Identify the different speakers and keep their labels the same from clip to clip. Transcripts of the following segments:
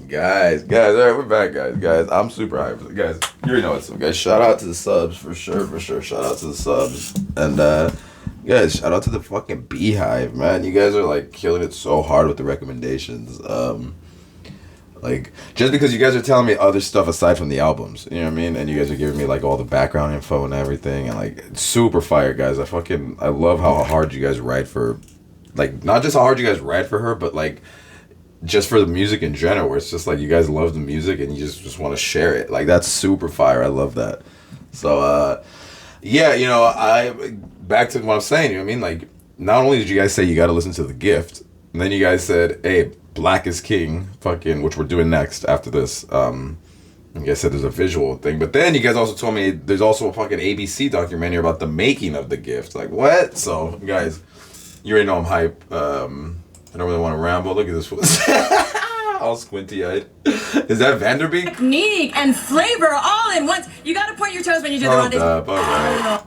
Speaker 1: Guys, all right, we're back, guys. I'm super hyped, guys. You already know what's up, guys. Shout out to the subs for sure. Shout out to the subs, and guys, shout out to the fucking Beehive, man. You guys are like killing it so hard with the recommendations. Like just because you guys are telling me other stuff aside from the albums, you know what I mean, and you guys are giving me like all the background info and everything, and like it's super fire, guys. I love how hard you guys write for, like not just how hard you guys write for her, but like just for the music in general, where it's just like you guys love the music and you just want to share it. Like that's super fire. I love that. So yeah, you know, back to what I'm saying, you know what I mean? Like not only did you guys say you got to listen to The Gift, and then you guys said, hey, Black is King, fucking, which we're doing next after this. And you guys said there's a visual thing, but then you guys also told me there's also a fucking ABC documentary about the making of The Gift. Like what? So guys, you already know I'm hype. I don't really want to ramble. Look at this fool. All squinty-eyed. Is that Vanderbeek?
Speaker 2: Technique and flavor all in once. You gotta point your toes when you do the rendezvous.
Speaker 1: All right.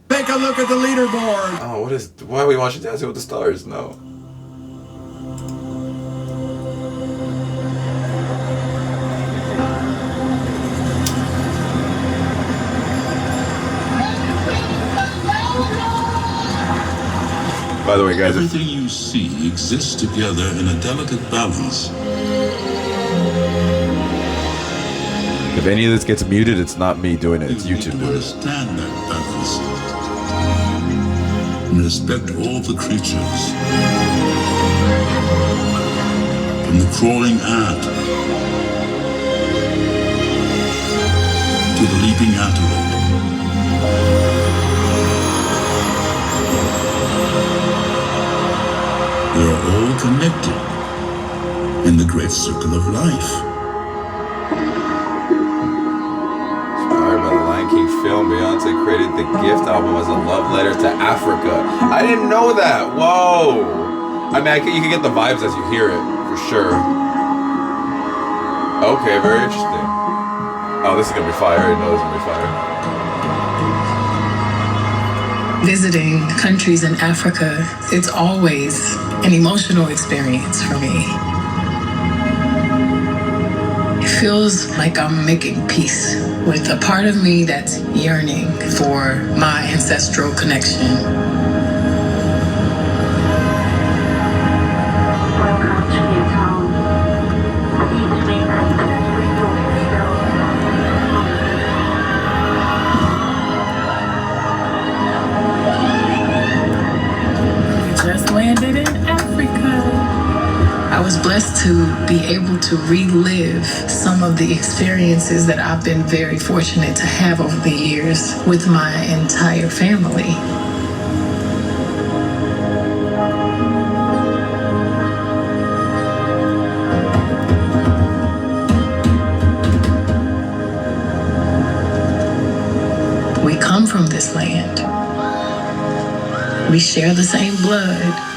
Speaker 3: Take a look at the leaderboard.
Speaker 1: Oh, why are we watching Dancing with the Stars? No. By the way, guys,
Speaker 4: everything you see exists together in a delicate balance.
Speaker 1: If any of this gets muted, it's not me doing it. It's YouTube doing it.
Speaker 4: Understand that balance and respect all the creatures, from the crawling ant to the leaping antelope. We are all connected in the great circle of life.
Speaker 1: Inspired by the Lion King film, Beyonce created The Gift album as a love letter to Africa. I didn't know that. Whoa. I mean, you can get the vibes as you hear it, for sure. Okay, very interesting. Oh, this is going to be fire. I didn't know this was going to be fire.
Speaker 5: Visiting countries in Africa, it's always an emotional experience for me. It feels like I'm making peace with a part of me that's yearning for my ancestral connection. Landed in Africa. I was blessed to be able to relive some of the experiences that I've been very fortunate to have over the years with my entire family. We come from this land. We share the same blood,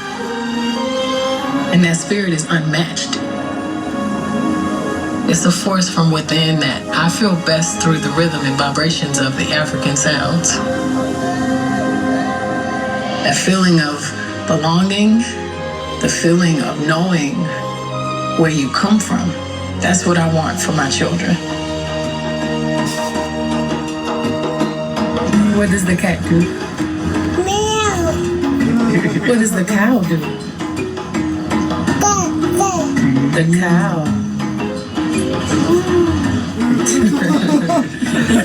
Speaker 5: and that spirit is unmatched. It's a force from within that I feel best through the rhythm and vibrations of the African sounds. That feeling of belonging, the feeling of knowing where you come from, that's what I want for my children. What does the cat do? What does the cow do? The cow.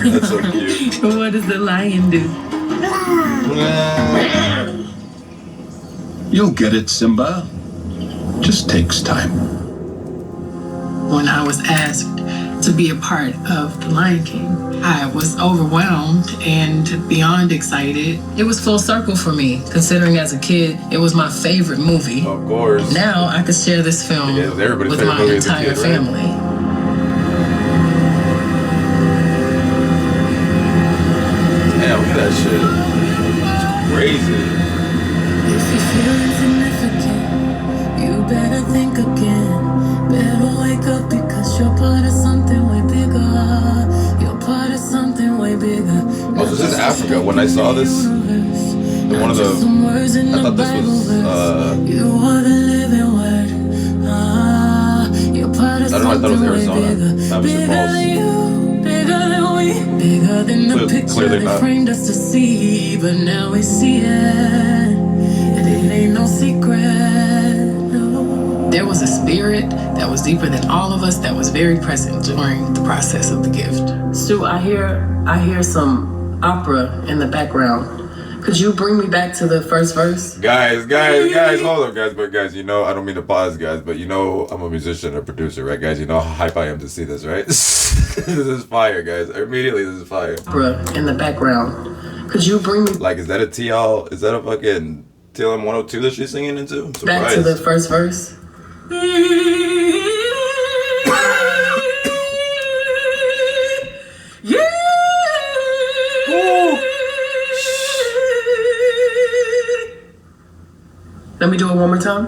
Speaker 1: That's so cute.
Speaker 5: What does the lion do?
Speaker 4: You'll get it, Simba. Just takes time.
Speaker 5: When I was asked to be a part of The Lion King, I was overwhelmed and beyond excited. It was full circle for me, considering as a kid, it was my favorite movie.
Speaker 1: Of course.
Speaker 5: Now I could share this film with my entire family.
Speaker 1: Right? Damn, look at that shit. It's crazy.
Speaker 5: If you feel insignificant, you better think again. Better wake up because you're part of something way bigger. You're part of something way bigger.
Speaker 1: Oh, so this is Africa. When I saw this, one of the, I thought this was,
Speaker 5: you are the living word.
Speaker 1: I thought it was Arizona. That was the
Speaker 5: Bigger than the picture
Speaker 1: clearly
Speaker 5: they
Speaker 1: not.
Speaker 5: framed us to see, but now we see it, and it ain't no secret. No. There was a spirit that was deeper than all of us that was very present during the process of the gift. Stu, I hear some opera in the background. Could you bring me back to the first verse?
Speaker 1: Guys, hold up, guys. But guys, I don't mean to pause, guys, but I'm a musician and a producer, right, guys? You know how hype I am to see this, right? This is fire, guys. Immediately, this is fire.
Speaker 5: Opera in the background. Could you bring me
Speaker 1: Like, is that a fucking TLM 102 that she's singing into? I'm surprised.
Speaker 5: back to the first verse? Let me do it one more time.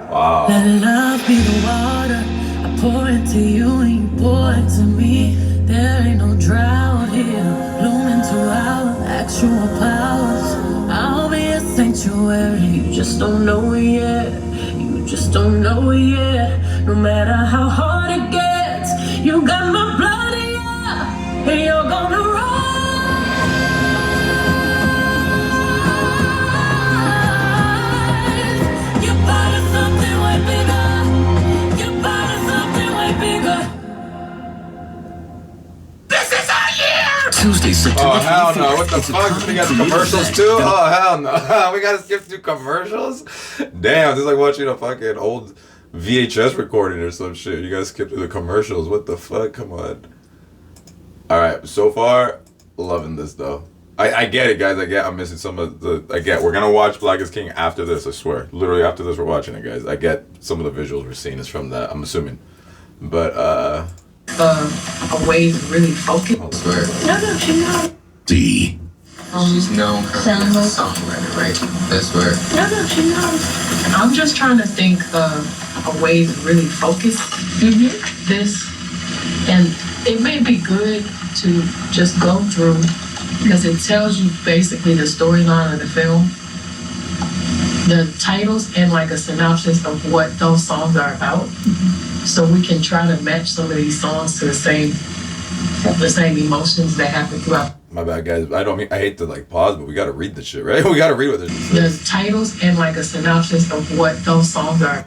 Speaker 1: Wow.
Speaker 5: Let love be the water I pour into you and you pour into me. There ain't no drought here. Bloom into our actual powers. I'll be a sanctuary. You just don't know it yet. You just don't know it yet. No matter how hard it gets, you got my blood in you, and you're gonna rise. You're part of something way bigger. You're part of something way bigger. This is our year.
Speaker 4: Tuesday, September
Speaker 1: Oh, hell
Speaker 4: 24th.
Speaker 1: no. What the
Speaker 4: It's a
Speaker 1: fuck?
Speaker 4: party
Speaker 1: We got
Speaker 4: for
Speaker 1: commercials
Speaker 4: you.
Speaker 1: too? Oh, hell no. We gotta skip through commercials? Damn, this is like watching a fucking old VHS recording or some shit. You guys skip through the commercials. What the fuck? Come on. Alright, so far, loving this though. I get it, guys. I'm missing some of the. We're gonna watch Black is King after this, I swear. Literally after this, we're watching it, guys. I get some of the visuals we're seeing is from that, I'm assuming. But,
Speaker 5: A way to really focus.
Speaker 1: I swear.
Speaker 5: No, she knows.
Speaker 4: D.
Speaker 6: She's known currently as a songwriter, right? That's where.
Speaker 5: No, she knows. I'm just trying to think of a way to really focus this, and it may be good to just go through because it tells you basically the storyline of the film, the titles, and like a synopsis of what those songs are about. So we can try to match some of these songs to the same emotions that happen throughout.
Speaker 1: My bad, guys. I hate to like pause, but we gotta read this shit, right? We gotta read what this shit says.
Speaker 5: The titles and like a synopsis of what those songs are
Speaker 1: It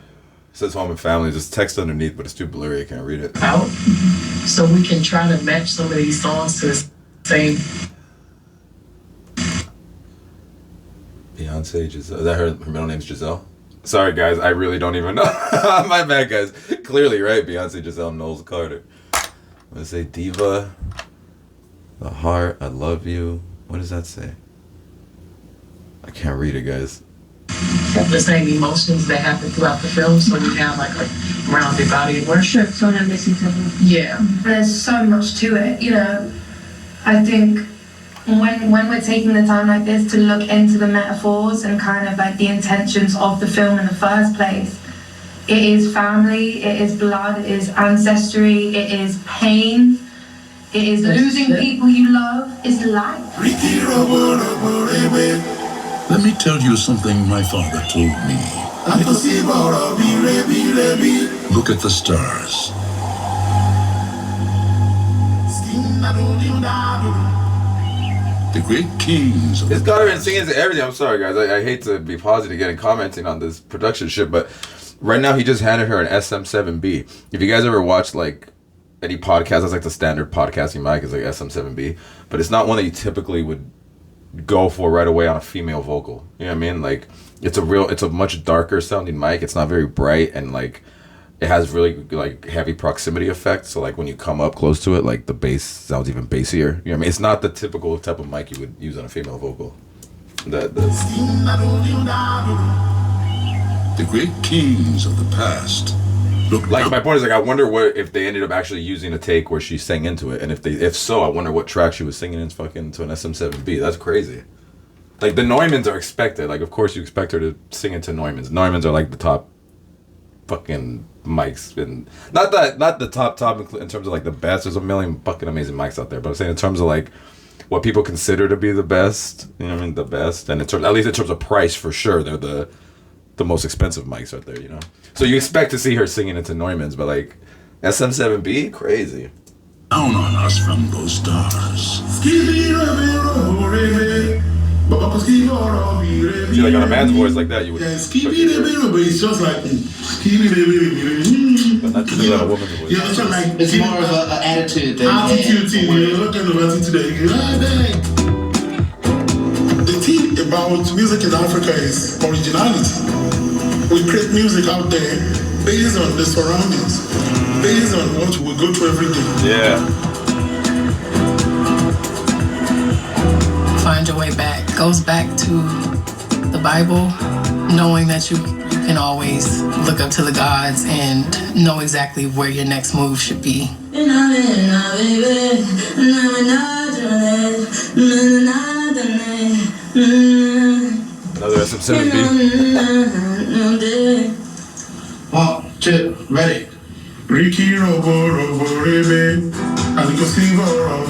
Speaker 1: says home and family. There's text underneath, but it's too blurry. I can't read it.
Speaker 5: about. So we can try to match some of these songs to the same.
Speaker 1: Beyonce, Giselle. Is that her middle name's Giselle? Sorry, guys. I really don't even know. My bad, guys. Clearly, right? Beyonce, Giselle, Knowles Carter. Let's say Diva. The Heart. I Love You. What does that say? I can't read it, guys.
Speaker 5: The same emotions that happen throughout the film, so we have like a rounded body of work.
Speaker 7: Sure, so I'm listening to them.
Speaker 5: Yeah.
Speaker 7: There's so much to it, I think when we're taking the time like this to look into the metaphors and kind of like the intentions of the film in the first place, it is family, it is blood, it is ancestry, it is pain, it is losing people you love, it's life.
Speaker 4: Let me tell you something my father told me. Look at the stars. The great kings of
Speaker 1: It's
Speaker 4: the
Speaker 1: got her in
Speaker 4: past.
Speaker 1: singing to everything. I'm sorry, guys. I hate to be positive again and commenting on this production shit, but right now he just handed her an SM7B. If you guys ever watched like any podcast, that's like the standard podcasting mic is like SM7B, but it's not one that you typically would go for right away on a female vocal. You know what I mean? Like it's a much darker sounding mic. It's not very bright, and like it has really like heavy proximity effect. So like when you come up close to it, like the bass sounds even bassier. You know what I mean? It's not the typical type of mic you would use on a female vocal.
Speaker 4: The great kings of the past. Look
Speaker 1: Like my point is like I wonder what if they ended up actually using a take where she sang into it, and if so, I wonder what track she was singing in fucking to an SM7B. That's crazy. Like the Neumanns are expected. Like of course you expect her to sing into Neumanns. Neumanns are like the top fucking mics, and not the top in terms of like the best. There's a million fucking amazing mics out there, but I'm saying in terms of like what people consider to be the best. You know what I mean? The best, and at least in terms of price, for sure, they're the most expensive mics out there. You know, so you expect to see her singing into Neumann's, but like SM7B, crazy.
Speaker 4: Down on us from those stars.
Speaker 1: See, like on a man's voice like that, you would.
Speaker 4: Yeah, but it's just like
Speaker 1: but not to do that on a woman's voice.
Speaker 4: You know, it's like
Speaker 8: It's more of an attitude than
Speaker 4: attitude thing. You know, what kind of attitude that you get? The thing about music in Africa is originality. We create music out there based on the surroundings, based on what we go through every day.
Speaker 1: Yeah.
Speaker 5: Find your way back goes back to the Bible, knowing that you can always look up to the gods and know exactly where your next move should be.
Speaker 1: Another SM7B.
Speaker 8: 1, 2, ready.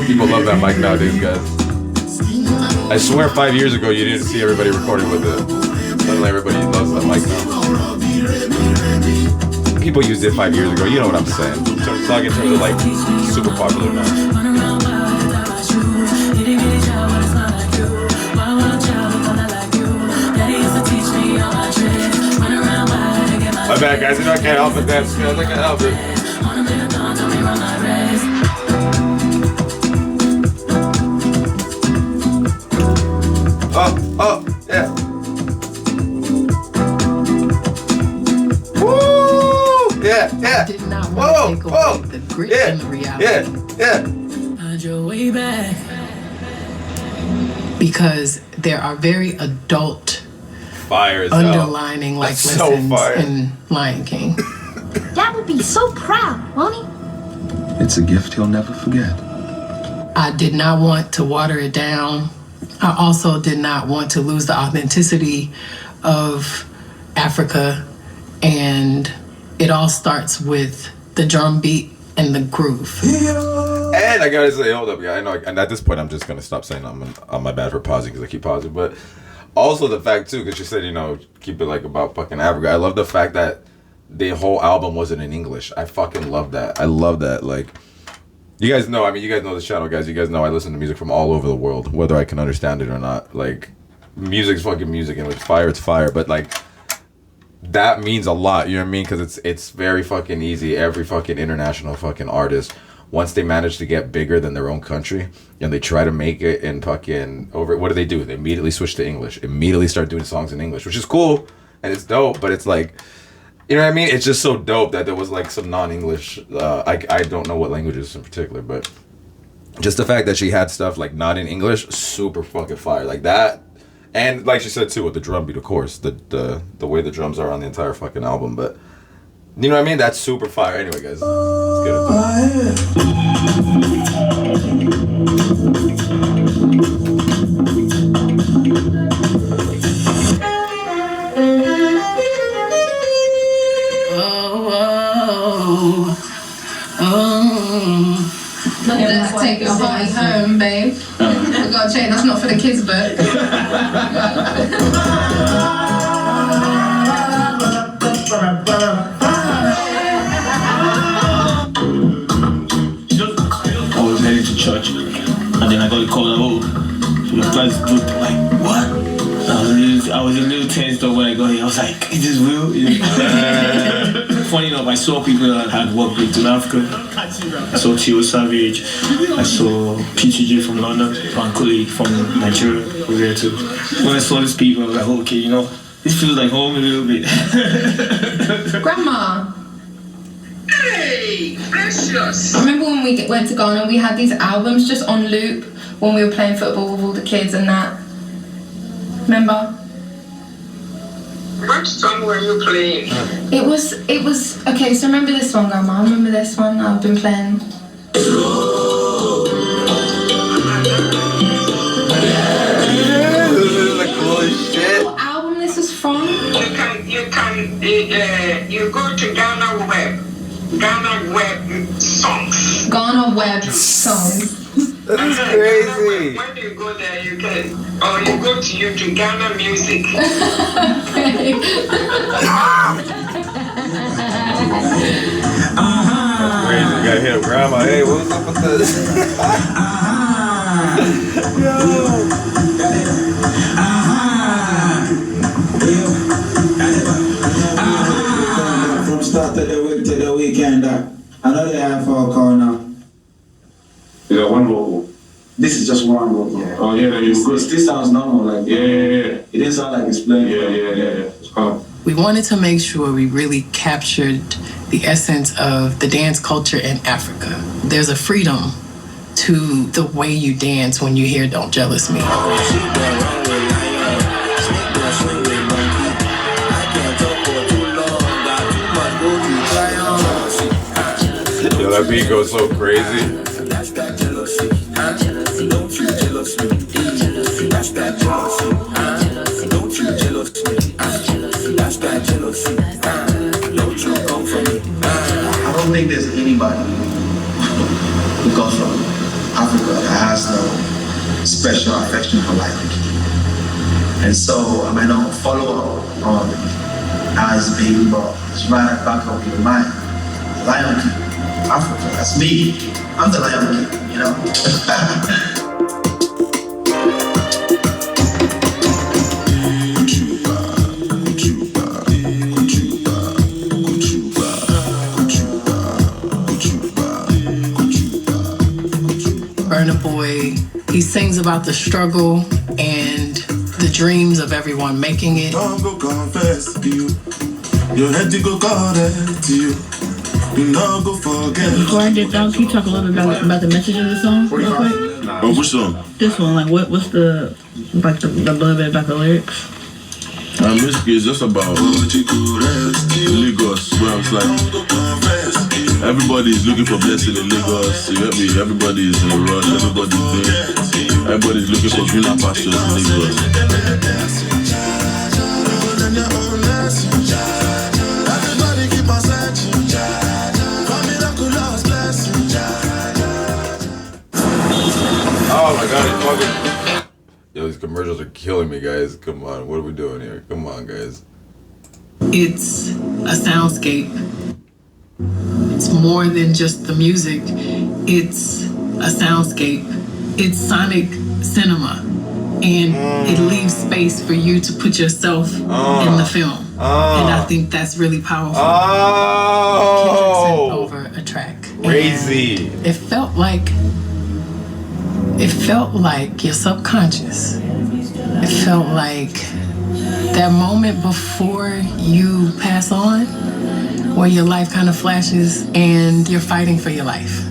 Speaker 1: People love that mic nowadays, guys. I swear 5 years ago you didn't see everybody recording with it. Suddenly everybody loves that mic now. People used it 5 years ago, you know what I'm saying. Talking in terms of like super popular now. My bad, guys, you know I can't help it, guys. I can't help it. Oh, yeah. Woo! Yeah.
Speaker 5: Did not want to take away the grit and the reality.
Speaker 1: Yeah.
Speaker 5: Find your way back. Because there are very adult
Speaker 1: Fire is
Speaker 5: underlining like
Speaker 1: That's so
Speaker 5: lessons
Speaker 1: fire.
Speaker 5: in Lion King.
Speaker 9: Dad would be so proud, won't he?
Speaker 3: It's a gift he'll never forget.
Speaker 5: I did not want to water it down. I also did not want to lose the authenticity of Africa, and it all starts with the drum beat and the groove.
Speaker 1: And I gotta say, hold up, yeah, I know, and at this point I'm just gonna stop saying I'm my bad for pausing because I keep pausing, but also the fact too, because you said, you know, keep it like about fucking Africa. I love the fact that the whole album wasn't in English. I fucking love that. I love that. Like, you guys know, you guys know this channel, guys. You guys know I listen to music from all over the world, whether I can understand it or not. Like, music's fucking music, and if it's fire, but like, that means a lot, you know what I mean? Because it's very fucking easy. Every fucking international fucking artist, once they manage to get bigger than their own country and they try to make it in fucking over, what do? They immediately switch to English, immediately start doing songs in English, which is cool and it's dope, but it's like, you know what I mean? It's just so dope that there was like some non-English, I don't know what languages in particular, but just the fact that she had stuff like not in English, super fucking fire. Like that. And like she said too, with the drum beat, of course, the way the drums are on the entire fucking album, but you know what I mean? That's super fire. Anyway, guys, let's get it.
Speaker 7: Let's take your party home, babe. We got a chain. That's not for the kids' book.
Speaker 10: I was heading to church, and then I got a call. Oh, so the class group, like, what? I was a little tensed up when I got here. I was like, is this real? Funny enough, I saw people that had worked with in Africa. I saw Tio Savage. I saw PTJ from London. Bankole from Nigeria was there too. When I saw these people, I was like, okay, you know, this feels like home a little bit.
Speaker 7: Grandma.
Speaker 11: Hey, precious.
Speaker 7: I remember when we went to Ghana, we had these albums just on loop when we were playing football with all the kids and that. Remember?
Speaker 11: What song were you playing?
Speaker 7: It was okay, so remember this one, Grandma? Remember this one I've been playing?
Speaker 1: This is the coolest shit.
Speaker 7: What album this is from?
Speaker 11: You go to Ghana where? Ghana web songs.
Speaker 7: Ghana web songs.
Speaker 1: That is crazy.
Speaker 11: When you go there, you can, or you go to YouTube, Ghana music.
Speaker 1: Crazy. You gotta hit up grandma. Hey, what's up with this? Yo.
Speaker 12: From start of the week to the weekend, I know they have for a call now.
Speaker 13: You got one vocal.
Speaker 12: This is just one vocal.
Speaker 13: Yeah. Oh yeah,
Speaker 12: It still sounds normal, like
Speaker 13: yeah.
Speaker 12: It didn't sound like it's playing.
Speaker 13: Yeah.
Speaker 5: We wanted to make sure we really captured the essence of the dance culture in Africa. There's a freedom to the way you dance when you hear Don't Jealous Me.
Speaker 1: Yo, that beat goes so crazy.
Speaker 8: I don't think there's anybody who comes from Africa that has no special affection for Lion King. And so I might not follow up on as being, but it's right at the back of your mind. Lion King, Africa, that's me. I'm the Lion King, you know?
Speaker 5: Burna Boy, he sings about the struggle and the dreams of everyone making it.
Speaker 4: Don't go confess to you. Your head to go correct to you. Do not go forget.
Speaker 14: Before I did that, can you talk a little bit about the message of the song real quick?
Speaker 13: Oh, which song?
Speaker 14: This one, like what's the little bit about the lyrics?
Speaker 13: Basically, it's just about Lagos, where it's like everybody is looking for blessing in Lagos. You get me? Everybody is in a rush. Everybody's looking for greener pastures in Lagos.
Speaker 1: Oh my god, it's fucking. Yo, these commercials are killing me, guys. Come on, what are we doing here? Come on, guys.
Speaker 5: It's a soundscape. It's more than just the music. It's a soundscape. It's sonic cinema. And it leaves space for you to put yourself in the film. And I think that's really powerful.
Speaker 1: Oh!
Speaker 5: Over a track.
Speaker 1: Crazy.
Speaker 5: And it felt like your subconscious. It felt like that moment before you pass on, where your life kind of flashes and you're fighting for your life.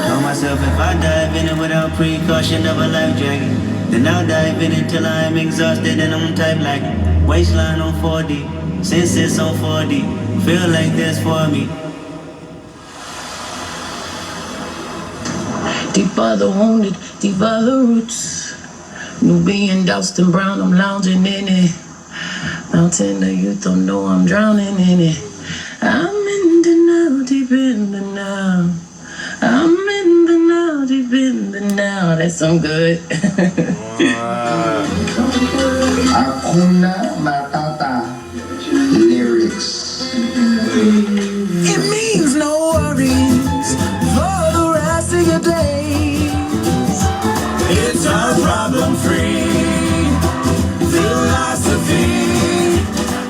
Speaker 15: Tell myself if I dive in it without precaution of a life jacket, then I'll dive in it till I'm exhausted and I'm type like waistline on 4D, senses on 4D, feel like this for me.
Speaker 5: Deep are the wounded, deep are the roots. Nubian, Dalston Brown, I'm lounging in it. Mountain of youth, don't know I'm drowning in it. I'm in the now, deep in the now. I'm in the now, deep in the now. That's some good.
Speaker 8: Hakuna Matata lyrics.
Speaker 16: It means no worries for the rest of your days. It's our problem-free philosophy.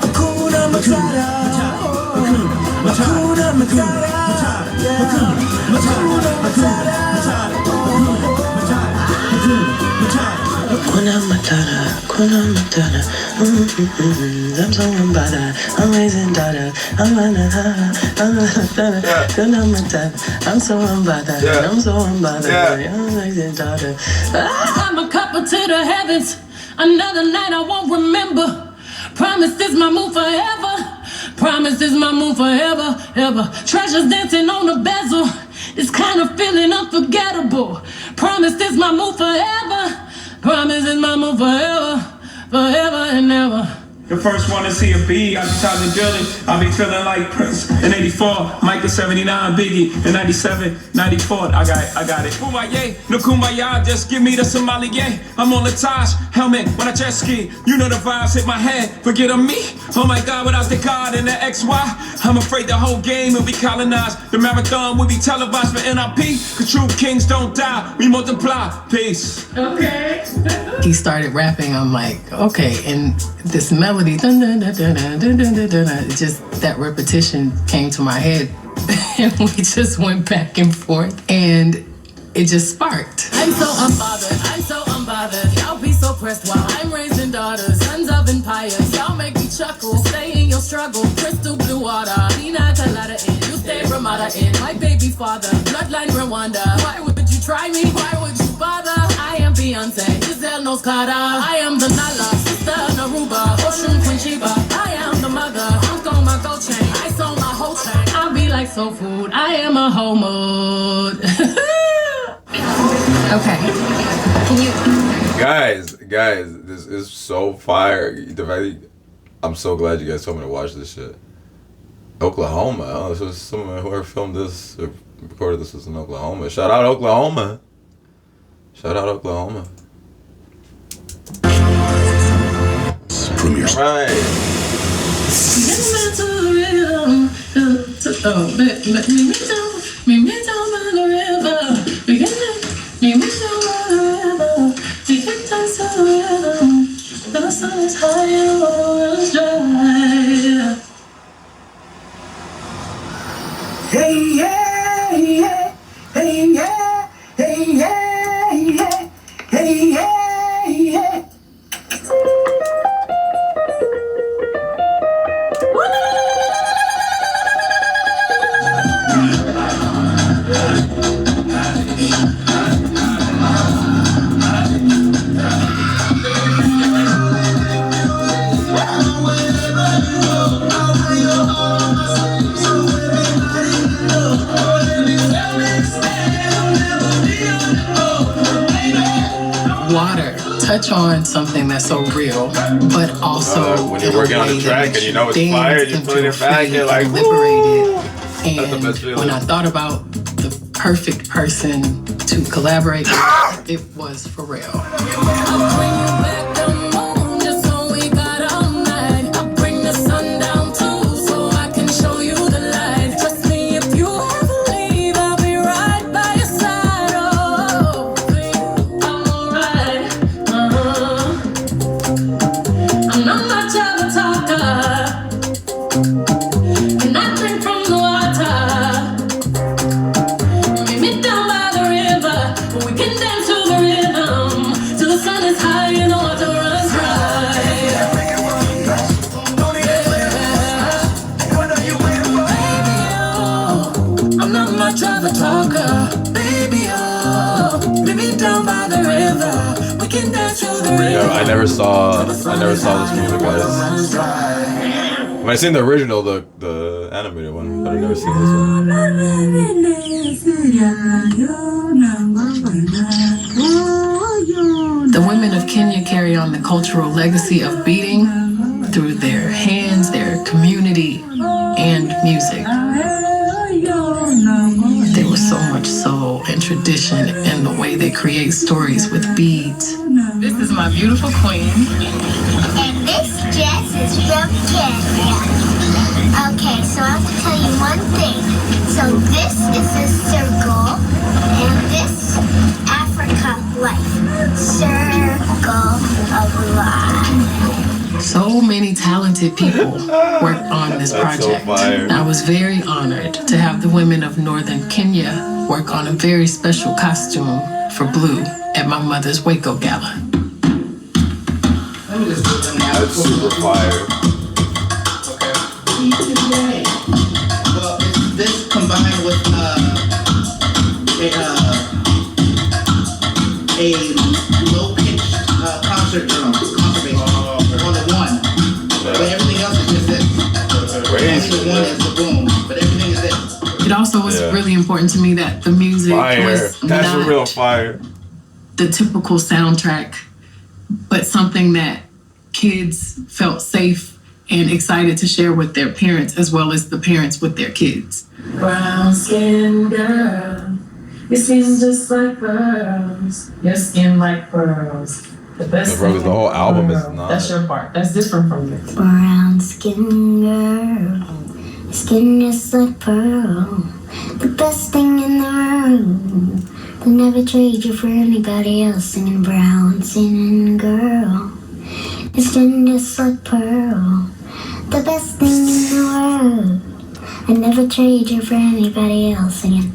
Speaker 16: Hakuna Matata. Hakuna Matata. Hakuna Matata.
Speaker 15: Hakuna Matata, Hakuna Matata. I'm so unbothered, I'm raising daughter. I'm so unbothered, I'm so unbothered. I'm raising daughter.
Speaker 5: I'm a couple to the heavens. Another night I won't remember. Promise is my move forever. Promise is my move forever, ever. Treasures dancing on the bezel. This kind of feeling unforgettable. Promise is my move forever. Promise is my move forever, forever and ever.
Speaker 10: The first one to see a B, I be talking building. I be feeling like Prince in 84, Mike in 79, Biggie in 97, 94. I got it. Kumbaya, no kumbaya, just give me the Somali, yeah. I'm on the Taj helmet when I jet ski. You know the vibes hit my head, forget on me. Oh my God, without the God and the XY, I'm afraid the whole game will be colonized. The marathon will be televised for NRP. Cause true kings don't die, we multiply. Peace.
Speaker 5: Okay. He started rapping, I'm like, okay, and this melody, dun, dun, dun, dun, dun, dun, dun, dun, dun, just that repetition came to my head. And we just went back and forth, and it just sparked.
Speaker 17: I'm so unbothered. Y'all be so pressed while I'm raising daughters, sons of empires. Y'all make me chuckle. Stay in your struggle. Crystal blue water. Pina colada in. You stay Ramada in. My baby father. Bloodline Rwanda. Why would you try me? Why would you bother? I am Beyonce. Giselle knows Carter. I am the Nala. Sister Naruba. Ocean Queen Sheba. I am the mother. Hunk on my gold chain. I sold my whole chain.
Speaker 5: I be like soul food. I am a homo. Okay. Can you...
Speaker 1: Guys, this is so fire. I'm so glad you guys told me to watch this shit. Oklahoma. Oh, this was someone whoever filmed this or recorded this was in Oklahoma. Shout out Oklahoma.
Speaker 3: Premiere.
Speaker 1: Right.
Speaker 16: The sun is high and the world's dry. Hey yeah, yeah, hey yeah, hey yeah, yeah, hey yeah, yeah.
Speaker 5: Water touch on something that's so real, but also
Speaker 1: when you're working on the track and you know it's fire, you put it back, you're like,
Speaker 5: liberated. And
Speaker 1: the best feeling.
Speaker 5: when I thought about the perfect person to collaborate with, it was for real.
Speaker 1: I never saw this movie, guys. When I seen the original, the animated one, but I've never seen this one.
Speaker 5: The women of Kenya carry on the cultural legacy of beating through their hands, their community, and music. There was so much soul and tradition in the way they create stories with beads. This is my beautiful queen.
Speaker 9: And this dress is from Kenya. Okay, so I have to tell you one thing. So this is a circle, and this Africa life. Circle of life.
Speaker 5: So many talented people worked on this project.
Speaker 1: So fire.
Speaker 5: I was very honored to have the women of Northern Kenya work on a very special costume for Blue at my mother's Waco Gala.
Speaker 1: That's super fire.
Speaker 18: Okay. Well, it's this combined with a low-pitched concert drum, concert bass on the one. But everything else is just this. Only the one is the boom, but everything is this.
Speaker 5: It also was really important to me that the music was
Speaker 1: That's
Speaker 5: not
Speaker 1: a real fire.
Speaker 5: the typical soundtrack, but something that kids felt safe and excited to share with their parents as well as the parents with their kids.
Speaker 16: Brown skin girl, your skin just like pearls, your skin like pearls. The best
Speaker 1: Bro, the whole album is not.
Speaker 16: That's your part. That's different from yours.
Speaker 9: Brown skin girl, skin just like pearl. The best thing in the world. They'll never trade you for anybody else. Singing brown skin girl, skin just like pearl. The best thing in the world. I never trade you for anybody else. Singing.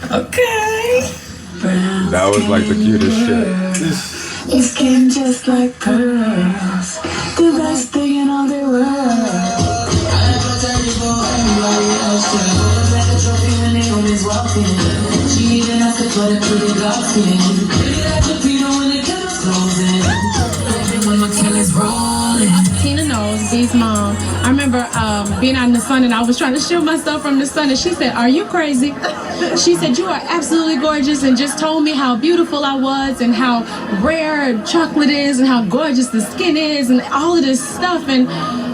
Speaker 16: Okay.
Speaker 1: That was like the cutest shit.
Speaker 16: Your skin just like pearls, the best thing in all the world. I never tell you for anybody else. Like a trophy when they always walking. She even asked to put it pretty gloves in. Pretty like a Pino when the kettle's closing. When my killer's rolling.
Speaker 5: Tina knows, B's mom. I remember being out in the sun and I was trying to shield myself from the sun and she said, "Are you crazy?" She said, "You are absolutely gorgeous," and just told me how beautiful I was and how rare chocolate is and how gorgeous the skin is and all of this stuff. And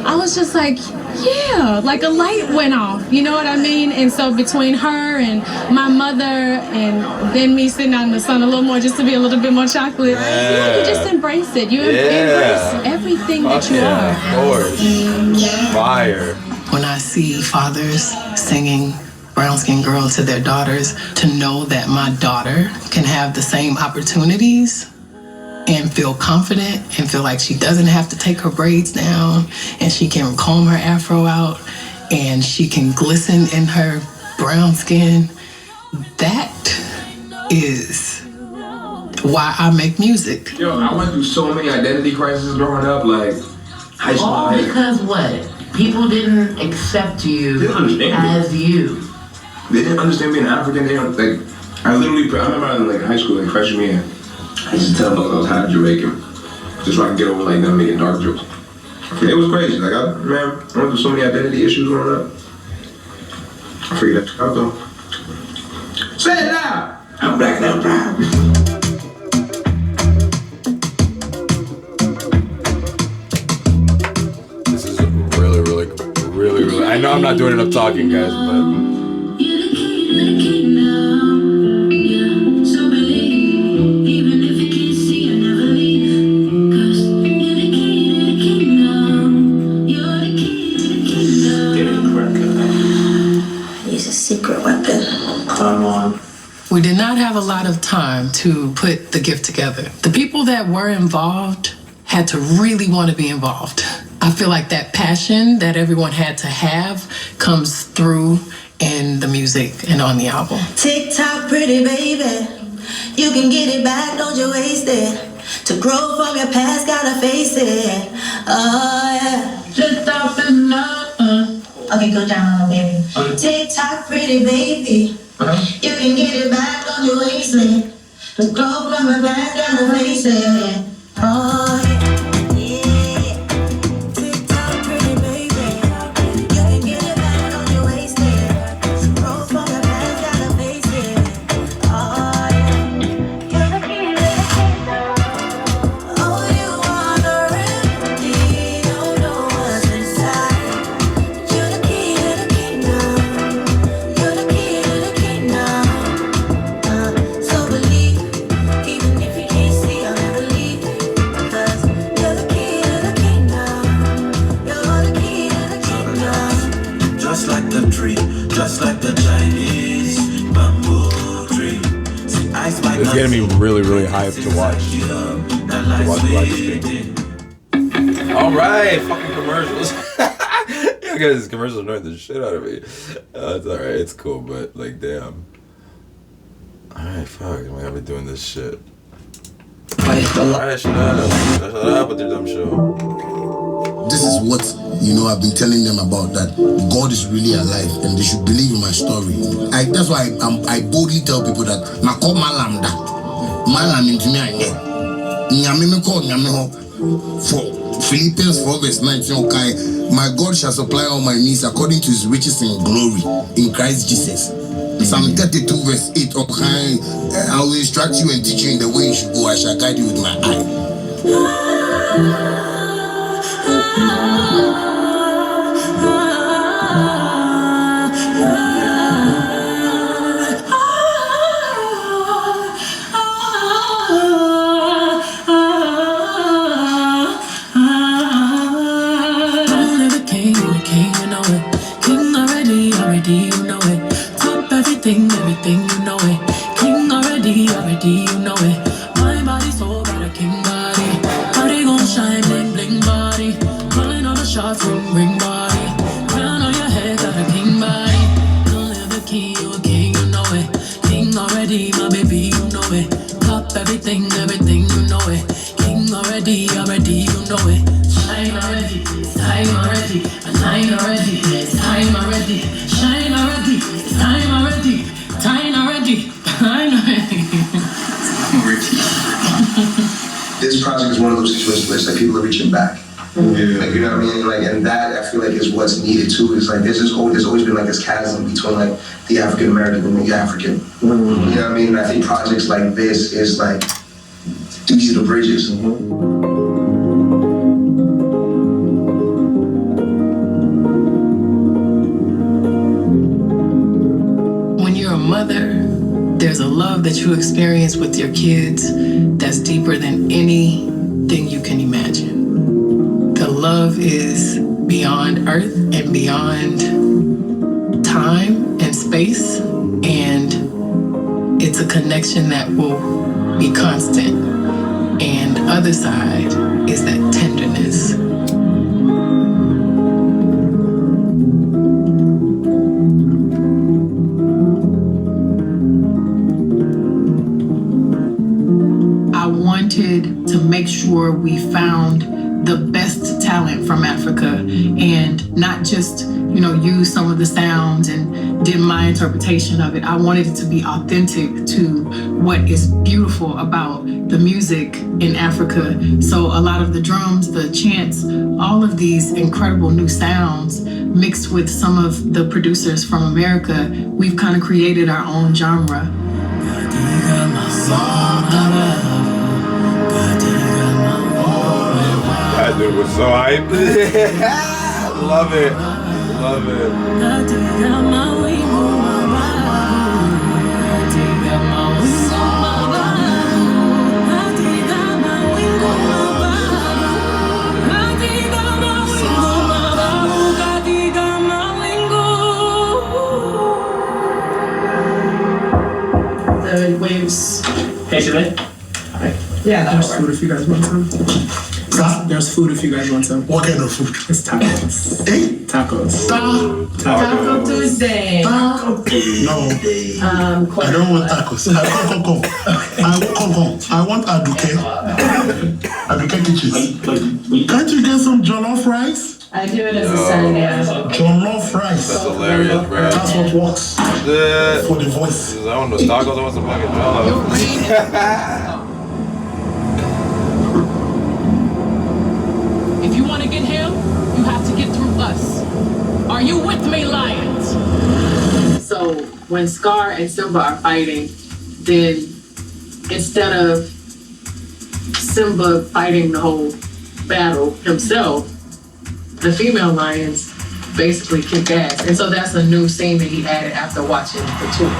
Speaker 5: I was just like, yeah, like a light went off, you know what I mean? And so between her and my mother and then me sitting out in the sun a little more just to be a little bit more chocolate, you know, you just embrace it. You embrace everything that you are.
Speaker 1: Of course. Fire.
Speaker 5: When I see fathers singing Brown Skin Girl to their daughters, to know that my daughter can have the same opportunities and feel confident and feel like she doesn't have to take her braids down and she can comb her afro out and she can glisten in her brown skin, that is why I make music.
Speaker 6: Yo, I went through so many identity crises growing up, like high school.
Speaker 16: All because what? People didn't accept you as you.
Speaker 6: They didn't understand being African. They don't, like, I remember like high school, like freshman year, I used to tell them I was half Jamaican, just so I could get over like them making dark jokes. It was crazy. Like I went through so many identity issues growing up. I figured that out though. Say it loud. I'm black and I'm proud.
Speaker 1: This is really. I know I'm not doing enough talking, guys, but.
Speaker 9: Secret weapon.
Speaker 5: Come on. We did not have a lot of time to put the gift together. The people that were involved had to really want to be involved. I feel like that passion that everyone had to have comes through in the music and on the album.
Speaker 19: TikTok pretty baby, you can get it back, don't you waste it. To grow from your past, gotta face it. Oh yeah.
Speaker 16: Just stop and
Speaker 19: Okay, go down, baby. TikTok pretty baby, you can get it back, don't you waste it. To grow from your past, gotta face it. Oh yeah.
Speaker 1: It's getting me really hyped to watch this thing. Alright, fucking commercials. You guys, these commercials annoying the shit out of me. It's alright, it's cool, but like, damn. Alright, fuck, I'm gonna be doing this shit. Alright, shut up with your dumb show.
Speaker 20: This is what, I've been telling them about, that God is really alive and they should believe in my story. That's why I boldly tell people that Mako Malam da. Malam into me for Philippians 4 verse 19, okay, my God shall supply all my needs according to his riches in glory in Christ Jesus. Psalm 32 verse 8, okay, I will instruct you and teach you in the way you should go. I shall guide you with my eye.
Speaker 17: Everything, you know it. King already, you know it. My body so got a king body. Body gon' shine, bling, bling body. Calling all the shots, ring, ring body. Crown on your head, got a king body. Don't live a king, you a king, you know it. King already, my baby, you know it. Pop everything, you know it. King already, you know it. Shine already, it's time already. Shine already, it's time already. Shine already, it's time already. Time already.
Speaker 8: This project is one of those situations where it's like people are reaching back. Like, you know what I mean? Like, and that I feel like is what's needed too. Is like there's always been like this chasm between like the African American and the African. You know what I mean? And I think projects like this is like these are the bridges.
Speaker 5: When you're a mother, there's a love that you experience with your kids that's deeper than anything you can imagine. The love is beyond earth and beyond time and space, and it's a connection that will be constant. And the other side is that tenderness. I wanted to make sure we found the best talent from Africa and not just, use some of the sounds and did my interpretation of it. I wanted it to be authentic to what is beautiful about the music in Africa. So a lot of the drums, the chants, all of these incredible new sounds mixed with some of the producers from America, we've kind of created our own genre.
Speaker 1: That dude was so hyped. Love it. Love it.
Speaker 5: The waves.
Speaker 10: Hey, Chile?
Speaker 5: Yeah,
Speaker 14: there's food if you guys want some. There's food if you guys want some.
Speaker 4: What kind of food?
Speaker 14: It's tacos. Tacos.
Speaker 5: Taco Tuesday.
Speaker 4: No. I don't want tacos. I want aduke. Aduke kitchen. Can't you get some jollof rice?
Speaker 5: I do it as a Saturday.
Speaker 4: Jollof rice.
Speaker 1: That's hilarious, bro.
Speaker 4: That's what works for the voice.
Speaker 1: I want those tacos. I want some fucking jollof.
Speaker 17: If you want to get him, you have to get through us. Are you with me, Lions?
Speaker 5: So when Scar and Simba are fighting, then instead of Simba fighting the whole battle himself, the female lions basically kick ass. And so that's a new scene that he added after watching the tour.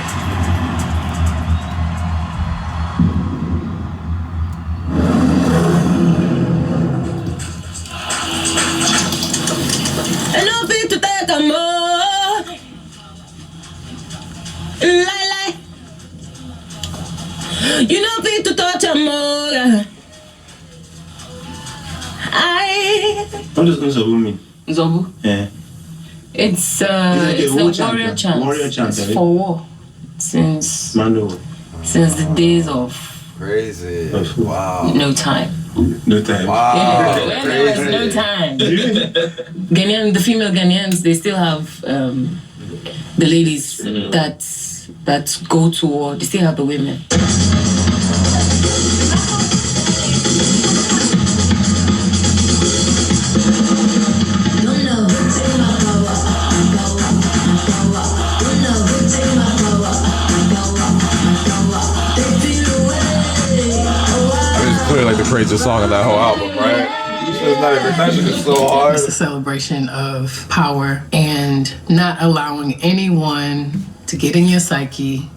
Speaker 16: You know, fit to touch a more.
Speaker 10: What does Nzobu mean?
Speaker 16: Nzobu?
Speaker 10: Yeah.
Speaker 16: It's
Speaker 10: like
Speaker 16: it's
Speaker 10: a war
Speaker 16: the warrior chant.
Speaker 10: Warrior chant,
Speaker 16: It's
Speaker 10: right?
Speaker 16: for war. Since
Speaker 10: Mando.
Speaker 16: the days of
Speaker 1: Crazy. Wow.
Speaker 16: no time.
Speaker 10: No time.
Speaker 1: Wow.
Speaker 16: Yeah, when there was no time. The female Ghanaians, they still have the ladies that go to war. They still have the women.
Speaker 1: Clearly like the craziest song of that whole album, right? There's not even that shit is so hard.
Speaker 5: It's a celebration of power and not allowing anyone to get in your psyche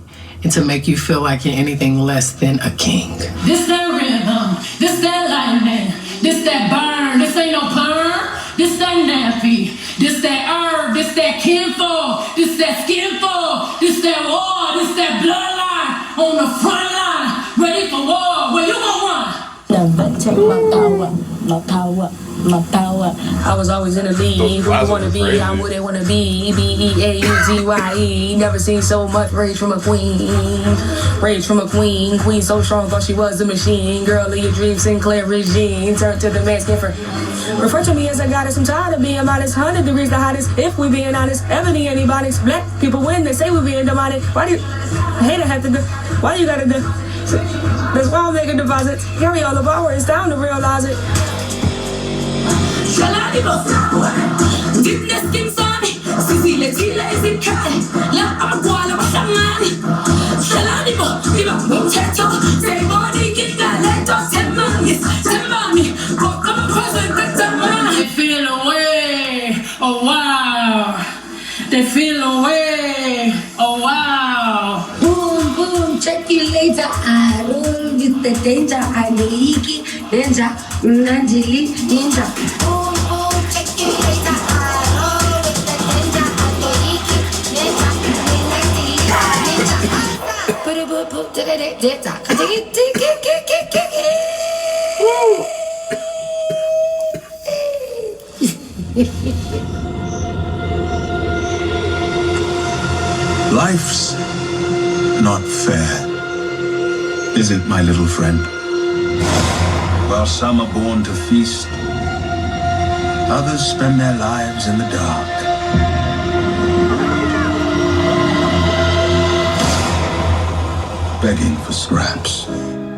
Speaker 5: and to make you feel like you're anything less than a king.
Speaker 17: This that rhythm, this that lightning, this that burn, this ain't no perm, this that nappy, this that herb, this that kinfolk, this that skinfolk, this that war, this that bloodline on the front line, ready for war. Where you gonna run?
Speaker 16: Never take my power, my power, my power. I was always in the lead. Who you wanna be? I'm who they wanna be. B-E-A-U-G-Y-E. Never seen so much rage from a queen. Rage from a queen. Queen so strong, thought she was a machine. Girl of your dreams, Sinclair regime. Turn to the masculine for. Refer to me as a goddess. I'm tired of being modest. 100 degrees the hottest. If we being honest, ebony antibiotics. Black people win. They say we being demonic. Why do you? I hate to have to do. Why do you gotta do? That's why I'm making deposits. Carry all the power. It's time to realize it.
Speaker 17: Shaladibo, Dipness Kinsani, Sicile Tila is in Kai, La Aguala Shamani, Shaladibo, Viva Muchacho, say body, get that letter, 10 money, but come present, that's a man. They feel away, oh wow, they feel away, oh wow.
Speaker 16: Boom, boom, check you later. I roll with the danger. I leak it, danger, Nanjili, danger.
Speaker 9: Boom, boom, check you later. I roll with the danger. I leak it, danger,
Speaker 16: Put it, put it, danger.
Speaker 3: Life's not fair, is it, my little friend? While some are born to feast, others spend their lives in the dark. Begging for scraps.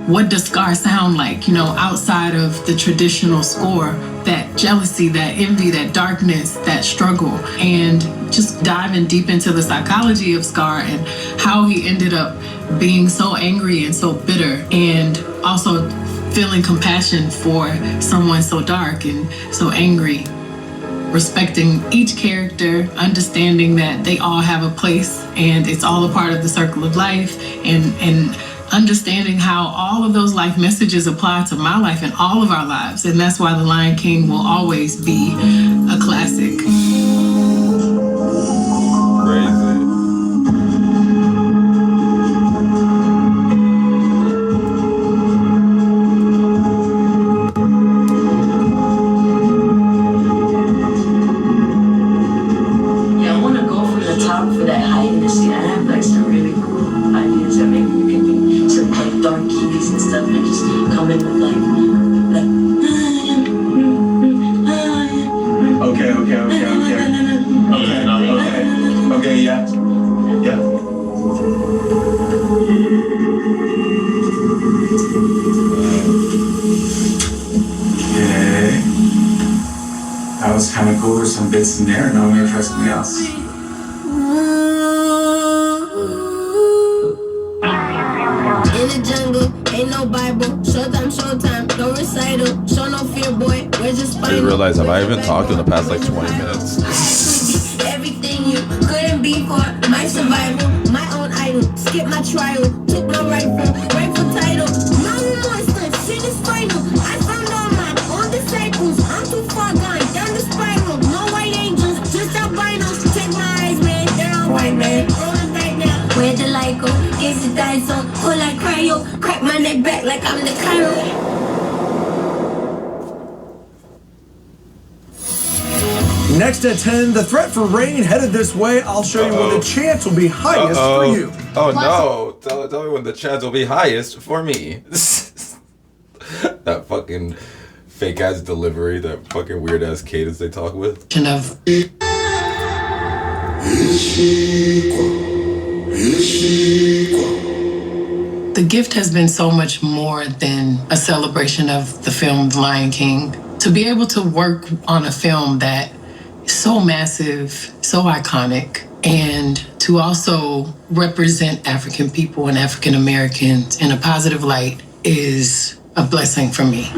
Speaker 5: What does Scar sound like, you know, outside of the traditional score? That jealousy, that envy, that darkness, that struggle, and just diving deep into the psychology of Scar and how he ended up being so angry and so bitter, and also feeling compassion for someone so dark and so angry. Respecting each character, understanding that they all have a place and it's all a part of the circle of life, and understanding how all of those life messages apply to my life and all of our lives. And that's why The Lion King will always be a classic.
Speaker 12: Kind of cool. There's some bits in there. Now I'm gonna try something else.
Speaker 16: In the jungle, ain't no Bible. Showtime, no recital. Show no fear, boy. Where's your spine?
Speaker 1: I didn't realize, have I even talked in the past like 20 minutes?
Speaker 16: Everything you couldn't be for my survival. My own idol. Skip my trial. Took my rightful title. No monster, shit is final. I found all my own disciples. I'm too far gone, down the spiral. No white angels, just albinos. Take my eyes, man, they're all white, man. Rolling right now. Where the light go? Is it die so? Pull like cryo. Crack my neck back like I'm the Cairo.
Speaker 21: Next at 10, the threat for rain headed this way. I'll show you when the chance will be highest for you.
Speaker 1: Oh no! Tell me when the chance will be highest for me. That fucking fake ass delivery, that fucking weird ass cadence they talk with.
Speaker 5: The gift has been so much more than a celebration of the film The Lion King. To be able to work on a film that is so massive, so iconic, and to also represent African people and African Americans in a positive light is a blessing for me.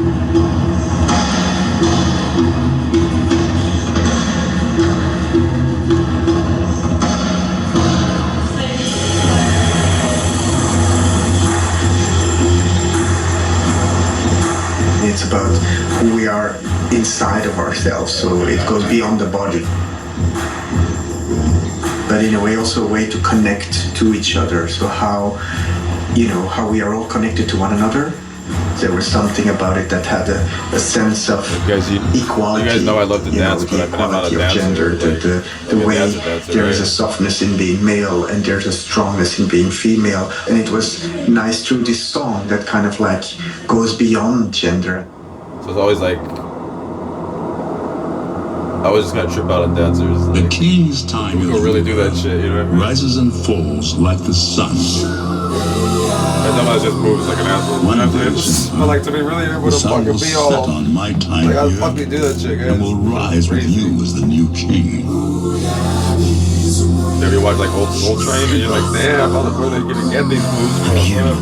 Speaker 8: inside of ourselves, so it goes beyond the body. But in a way, also a way to connect to each other. So how we are all connected to one another. There was something about it that had a sense of equality.
Speaker 1: You guys know I love to dance, but I've been not a dancer.
Speaker 8: Gender, the way there is a softness in being male and there's a strongness in being female. And it was nice through this song that kind of like goes beyond gender.
Speaker 1: So it's always like, I was just gonna trip out on dancers.
Speaker 3: The king's time
Speaker 1: is really do that shit, you know what I mean?
Speaker 3: Rises and falls like the sun.
Speaker 1: I just moves like an asshole. I like to be really able to fucking be all.
Speaker 3: On my time
Speaker 1: like, I fucking do that shit, guys.
Speaker 3: And will rise with you as the new king.
Speaker 1: Have you watch like old Train and you're like, damn, how the fuck are they gonna get these moves from?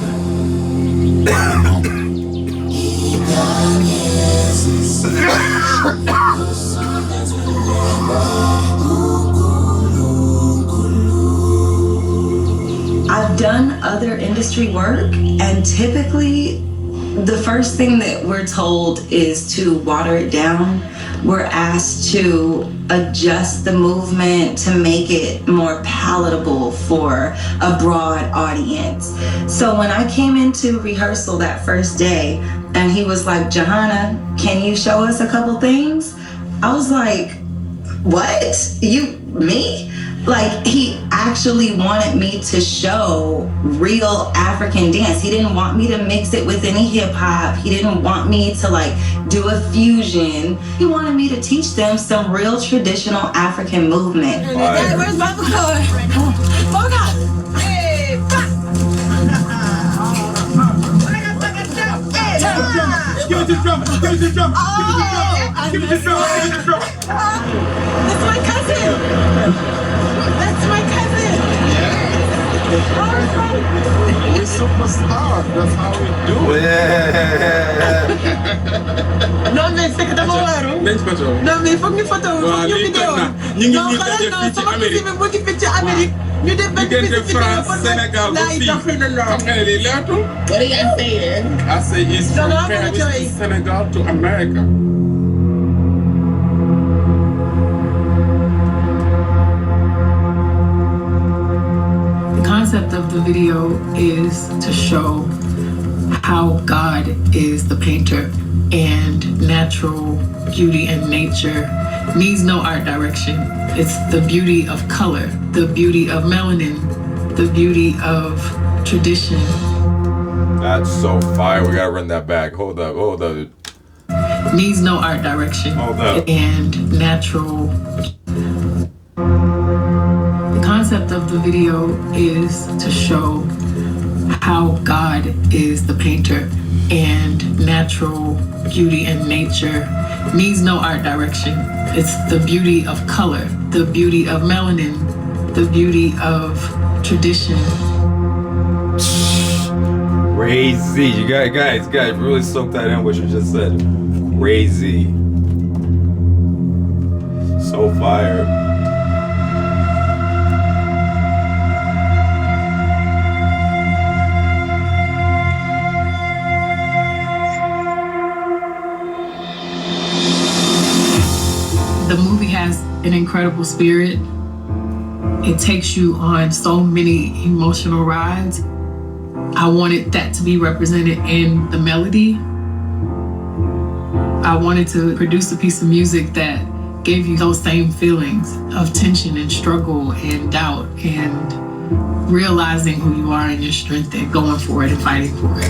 Speaker 2: I've done other industry work, and typically the first thing that we're told is to water it down. We're asked to adjust the movement to make it more palatable for a broad audience. So when I came into rehearsal that first day and he was like, Johanna, can you show us a couple things? I was like, what? Me? Like, he actually wanted me to show real African dance. He didn't want me to mix it with any hip hop. He didn't want me to like do a fusion. He wanted me to teach them some real traditional African movement.
Speaker 16: Hey, where's my car? Oh God! Hey,
Speaker 22: give it to the drum! Give it to the drum! Give it to the drum! Give it to the drum!
Speaker 16: That's my cousin! That's my cousin!
Speaker 22: We're superstars. That's how we do it.
Speaker 16: Non, mais c'est que d'abord, non, mais il faut que nous fassions une vidéo. Non, non, sama kisi me boti fi ci Amérique. Ñu def benn vidéo
Speaker 22: France, Sénégal, aussi. Okay, what are you saying? I say it's from Paris to Senegal to America.
Speaker 5: The concept of the video is to show how God is the painter and natural beauty and nature needs no art direction. It's the beauty of color, the beauty of melanin, the beauty of tradition.
Speaker 1: That's so fire. We gotta run that back. Hold up.
Speaker 5: Needs no art direction.
Speaker 1: Hold up.
Speaker 5: And natural. The concept of the video is to show how God is the painter and natural beauty and nature needs no art direction. It's the beauty of color, the beauty of melanin, the beauty of tradition.
Speaker 1: Crazy. You guys, really soak that in what you just said. Crazy. So fire.
Speaker 5: The movie has an incredible spirit. It takes you on so many emotional rides. I wanted that to be represented in the melody. I wanted to produce a piece of music that gave you those same feelings of tension and struggle and doubt and realizing who you are and your strength and going for it and fighting for it.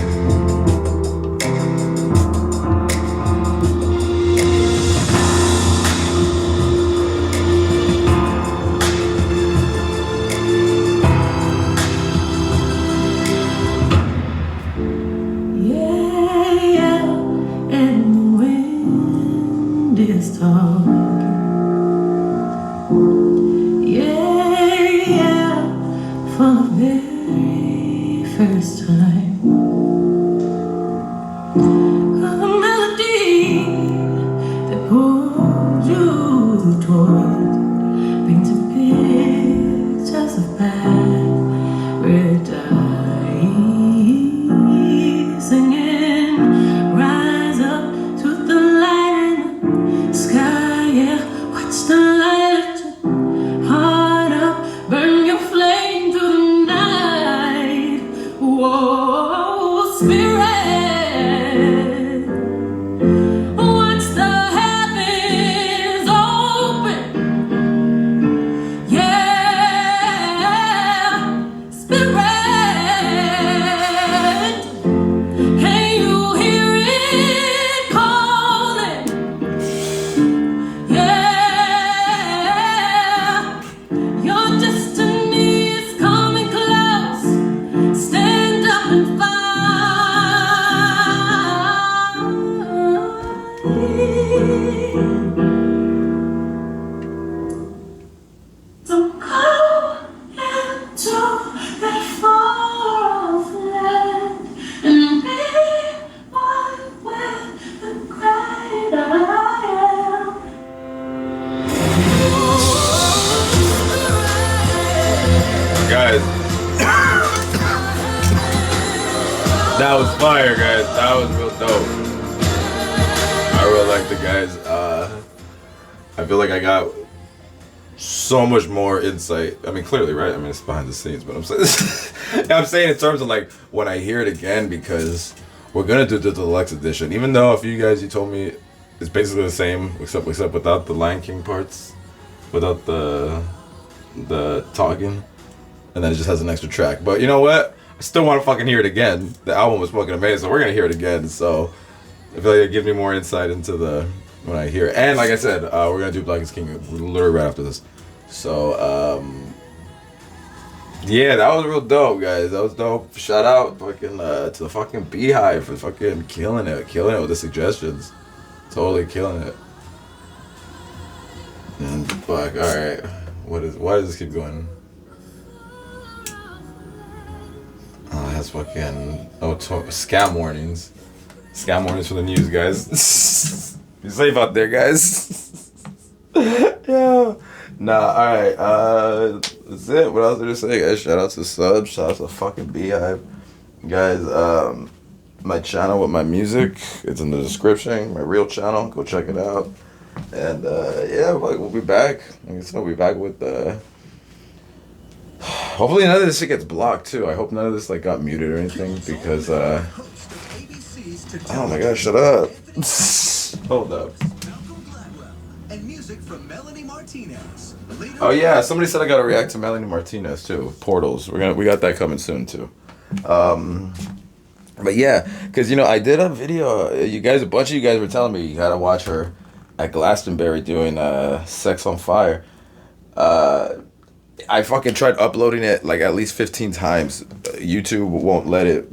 Speaker 1: fire, guys. That was real dope. I really like the guys. I feel like I got so much more insight. I mean, clearly, right? I mean, it's behind the scenes, but I'm saying, I'm saying in terms of like when I hear it again, because we're gonna do the deluxe edition. Even though a few guys you told me it's basically the same, except without the Lion King parts, without the talking, and then it just has an extra track. But you know what? I still want to fucking hear it again. The album was fucking amazing. So we're gonna hear it again. So I feel like it gives me more insight into the when I hear it. And like I said, we're gonna do Black is King literally right after this. So yeah, that was real dope, guys. That was dope. Shout out fucking to the fucking Beehive for fucking killing it with the suggestions. Totally killing it. And fuck, all right. Why does this keep going? Oh, it has fucking scam warnings. Scam warnings for the news, guys. Be safe out there, guys. Yeah. Nah, alright. That's it. What else did I say, guys? Shout out to subs. Shout out to the fucking Beehive. Guys, my channel with my music, it's in the description. My real channel. Go check it out. And yeah, we'll be back. Like I said, we'll be back with hopefully none of this shit gets blocked too. I hope none of this like got muted or anything because oh my god, shut up. Hold up.
Speaker 21: And music from Melanie Martinez.
Speaker 1: Oh yeah, somebody said I gotta react to Melanie Martinez too. Portals. We got that coming soon too. But yeah, because I did a video. A bunch of you guys were telling me you gotta watch her at Glastonbury doing Sex on Fire. I fucking tried uploading it like at least 15 times. YouTube won't let it.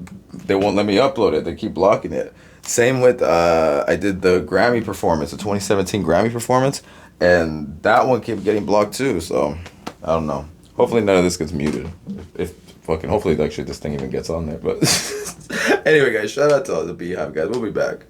Speaker 1: They won't let me upload it. They keep blocking it. Same with I did the Grammy performance, the 2017 Grammy performance, and that one kept getting blocked too. So I don't know. Hopefully none of this gets muted. Hopefully actually this thing even gets on there. But anyway, guys, shout out to all the Beehive guys. We'll be back.